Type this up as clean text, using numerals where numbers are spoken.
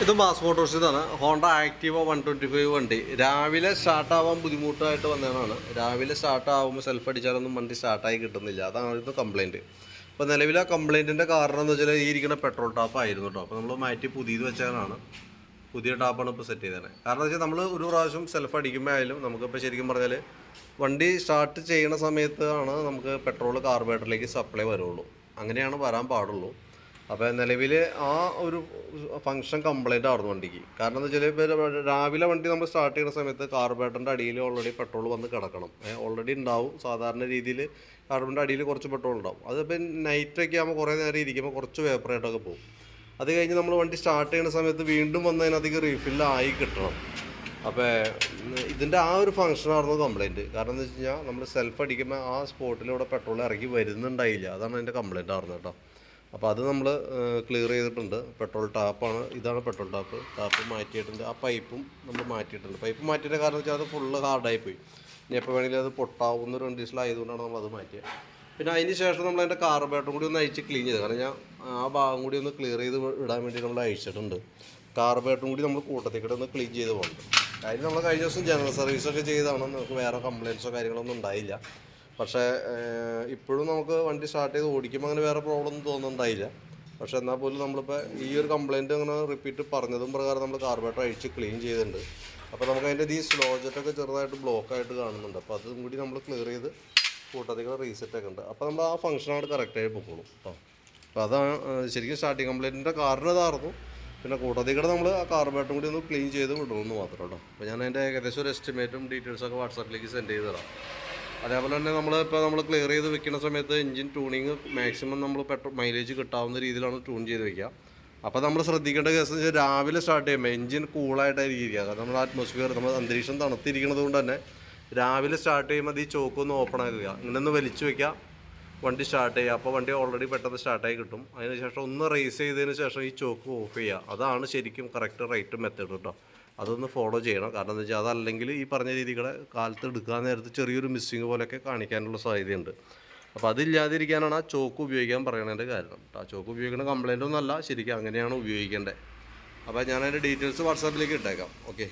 ഇത് mass മോട്ടോഴ്സിന്നാണ്. Honda Activa 125 വണ്ടി രാവിലെ സ്റ്റാർട്ടാവാൻ ബുദ്ധിമുട്ടായിട്ട് വന്നതാണ്. രാവിലെ സ്റ്റാർട്ടാകുമ്പോൾ സെൽഫ് അടിച്ചാലൊന്നും വണ്ടി സ്റ്റാർട്ടായി കിട്ടുന്നില്ല. അതാണ് കംപ്ലയിൻറ്റ്. അപ്പോൾ നിലവിലെ കംപ്ലയിൻറ്റിൻ്റെ കാരണം എന്ന് വെച്ചാൽ ഈ ഇരിക്കുന്ന പെട്രോൾ ടാപ്പ് ആയിരുന്നു കേട്ടോ. അപ്പോൾ നമ്മൾ മാറ്റി പുതിയത് വെച്ചാലാണ്, പുതിയ ടാപ്പാണ് ഇപ്പോൾ സെറ്റ് ചെയ്തത്. കാരണം എന്ന് വെച്ചാൽ നമ്മൾ ഒരു പ്രാവശ്യം സെൽഫ് അടിക്കുമ്പോൾ ആയാലും നമുക്കിപ്പോൾ ശരിക്കും പറഞ്ഞാൽ വണ്ടി സ്റ്റാർട്ട് ചെയ്യുന്ന സമയത്താണ് നമുക്ക് പെട്രോൾ കാർബറേറ്ററിലേക്ക് സപ്ലൈ വരുള്ളൂ. അങ്ങനെയാണ് വരാൻ പാടുള്ളൂ. അപ്പോൾ നിലവിൽ ആ ഒരു ഫങ്ഷൻ കംപ്ലൈൻ്റ് ആയിരുന്നു വണ്ടിക്ക്. കാരണം എന്ന് വെച്ചാൽ ഇപ്പോൾ രാവിലെ വണ്ടി നമ്മൾ സ്റ്റാർട്ട് ചെയ്യുന്ന സമയത്ത് കാർബറേറ്ററിൻ്റെ അടിയിൽ ഓൾറെഡി പെട്രോൾ വന്ന് കിടക്കണം. ഓൾറെഡി ഉണ്ടാവും. സാധാരണ രീതിയിൽ കാർബറേറ്ററിൻ്റെ അടിയിൽ കുറച്ച് പെട്രോൾ ഉണ്ടാവും. അതിപ്പോൾ നൈറ്റൊക്കെ ആകുമ്പോൾ കുറേ നേരം ഇരിക്കുമ്പോൾ കുറച്ച് വേപ്പറായിട്ടൊക്കെ പോകും. അത് കഴിഞ്ഞ് നമ്മൾ വണ്ടി സ്റ്റാർട്ട് ചെയ്യുന്ന സമയത്ത് വീണ്ടും വന്ന് അതിനധികം റീഫില്ലായി കിട്ടണം. അപ്പോൾ ഇതിൻ്റെ ആ ഒരു ഫംഗ്ഷനായിരുന്നു കംപ്ലയിൻറ്റ്. കാരണം എന്ന് വെച്ച് കഴിഞ്ഞാൽ നമ്മൾ സെൽഫ് അടിക്കുമ്പോൾ ആ സ്പോട്ടിലൂടെ പെട്രോൾ ഇറങ്ങി വരുന്നുണ്ടായില്ല. അതാണ് അതിൻ്റെ കംപ്ലയിൻ്റ് ആയിരുന്നു കേട്ടോ. അപ്പോൾ അത് നമ്മൾ ക്ലിയർ ചെയ്തിട്ടുണ്ട്. പെട്രോൾ ടാപ്പാണ്, ഇതാണ് പെട്രോൾ ടാപ്പ് മാറ്റിയിട്ടുണ്ട്. ആ പൈപ്പും നമ്മൾ മാറ്റിയിട്ടുണ്ട്. പൈപ്പ് മാറ്റിയിട്ട് കാരണം വെച്ചാൽ അത് ഫുള്ള് ഹാർഡായിപ്പോയി. ഇനി എപ്പോൾ വേണമെങ്കിലും അത് പൊട്ടാവുന്ന ഒരു കണ്ടീഷനിലായതുകൊണ്ടാണ് നമ്മളത് മാറ്റിയത്. പിന്നെ അതിന് ശേഷം നമ്മൾ അതിൻ്റെ കാർബറേറ്ററും കൂടി ഒന്ന് അഴിച്ച് ക്ലീൻ ചെയ്ത്, കാരണം ഞാൻ ആ ഭാഗം കൂടി ഒന്ന് ക്ലിയർ ചെയ്ത് ഇടാൻ വേണ്ടി നമ്മൾ അഴിച്ചിട്ടുണ്ട്. കാർബറേറ്ററും കൂടി നമ്മൾ കൂട്ടത്തേക്കിടെ ഒന്ന് ക്ലീൻ ചെയ്ത് പോകുന്നുണ്ട്. കാര്യം നമ്മൾ കഴിഞ്ഞ ദിവസം ജനറൽ സർവീസൊക്കെ ചെയ്താണ്. നമുക്ക് വേറെ കംപ്ലയിൻറ്റ്സോ കാര്യങ്ങളൊന്നും ഉണ്ടായില്ല. പക്ഷേ ഇപ്പോഴും നമുക്ക് വണ്ടി സ്റ്റാർട്ട് ചെയ്ത് ഓടിക്കുമ്പോൾ അങ്ങനെ വേറെ പ്രോബ്ലം ഒന്നും തോന്നുന്നുണ്ടായില്ല. പക്ഷേ എന്നാൽ പോലും നമ്മളിപ്പോൾ ഈ ഒരു കംപ്ലയിൻറ്റ് അങ്ങനെ റിപ്പീറ്റ് പറഞ്ഞതും പ്രകാരം നമ്മൾ കാർബറേറ്റർ അഴിച്ച് ക്ലീൻ ചെയ്തിട്ടുണ്ട്. അപ്പോൾ നമുക്ക് അതിൻ്റെ ഈ സ്ലോ ജെറ്റൊക്കെ ചെറുതായിട്ട് ബ്ലോക്കായിട്ട് കാണുന്നുണ്ട്. അപ്പോൾ അതും കൂടി നമ്മൾ ക്ലിയർ ചെയ്ത് കൂട്ടത്തേക്ക് റീസെറ്റൊക്കെ ഉണ്ട്. അപ്പോൾ നമ്മൾ ആ ഫംഗ്ഷനായിട്ട് കറക്റ്റായി പൊക്കോളും കേട്ടോ. അപ്പോൾ അതാണ് ശരിക്കും സ്റ്റാർട്ടിങ് കംപ്ലയിൻറ്റിൻ്റെ കാരണം ഇതായിരുന്നു. പിന്നെ കൂട്ടത്തേക്കിടെ നമ്മൾ ആ കാർബറേറ്ററും കൂടി ഒന്ന് ക്ലീൻ ചെയ്ത് വിടണമെന്ന് മാത്രം കേട്ടോ. അപ്പോൾ ഞാൻ അതിൻ്റെ ഏകദേശം ഒരു എസ്റ്റിമേറ്റും ഡീറ്റെയിൽസൊക്കെ വാട്സാപ്പിലേക്ക് സെൻഡ് ചെയ്ത് തരാം. അതേപോലെ തന്നെ നമ്മൾ ക്ലിയർ ചെയ്ത് വെക്കുന്ന സമയത്ത് എൻജിൻ ട്യൂണിങ് മാക്സിമം നമ്മൾ മൈലേജ് കിട്ടാവുന്ന രീതിയിലാണ് ട്യൂൺ ചെയ്ത് വെക്കുക. അപ്പോൾ നമ്മൾ ശ്രദ്ധിക്കേണ്ട കേസ് എന്ന് വെച്ചാൽ രാവിലെ സ്റ്റാർട്ട് ചെയ്യുമ്പോൾ എൻജിൻ കൂളായിട്ടായിരിക്കും ഇരിക്കുക. കാരണം നമ്മുടെ അറ്റ്മോസ്ഫിയർ, നമ്മുടെ അന്തരീക്ഷം തണുത്തിരിക്കുന്നത് കൊണ്ട് തന്നെ രാവിലെ സ്റ്റാർട്ട് ചെയ്യുമ്പോൾ ഈ ചോക്കൊന്ന് ഓപ്പൺ ആക്കുക, ഇങ്ങനെ ഒന്ന് വലിച്ചു വയ്ക്കുക, വണ്ടി സ്റ്റാർട്ട് ചെയ്യുക. അപ്പോൾ വണ്ടി ഓൾറെഡി പെട്ടെന്ന് സ്റ്റാർട്ടായി കിട്ടും. അതിനുശേഷം ഒന്ന് റേസ് ചെയ്തതിന് ശേഷം ഈ ചോക്ക് ഓഫ് ചെയ്യുക. അതാണ് ശരിക്കും കറക്റ്റ് റൈറ്റ് മെത്തേഡ് കേട്ടോ. അതൊന്ന് ഫോളോ ചെയ്യണം. കാരണം എന്താ വെച്ചാൽ അതല്ലെങ്കിൽ ഈ പറഞ്ഞ രീതികളെ കാലത്ത് എടുക്കാൻ നേരത്ത് ചെറിയൊരു മിസ്സിങ് പോലെയൊക്കെ കാണിക്കാനുള്ള സാധ്യതയുണ്ട്. അപ്പോൾ അതില്ലാതിരിക്കാനാണ് ആ ചോക്ക് ഉപയോഗിക്കാൻ പറയണതിൻ്റെ കാരണം. ആ ചോക്ക് ഉപയോഗിക്കുന്ന കംപ്ലയിൻ്റ് ഒന്നുമല്ല, ശരിക്കും അങ്ങനെയാണ് ഉപയോഗിക്കേണ്ടത്. അപ്പോൾ ഞാൻ അതിൻ്റെ ഡീറ്റെയിൽസ് വാട്സാപ്പിലേക്ക് ഇട്ടേക്കാം. ഓക്കെ.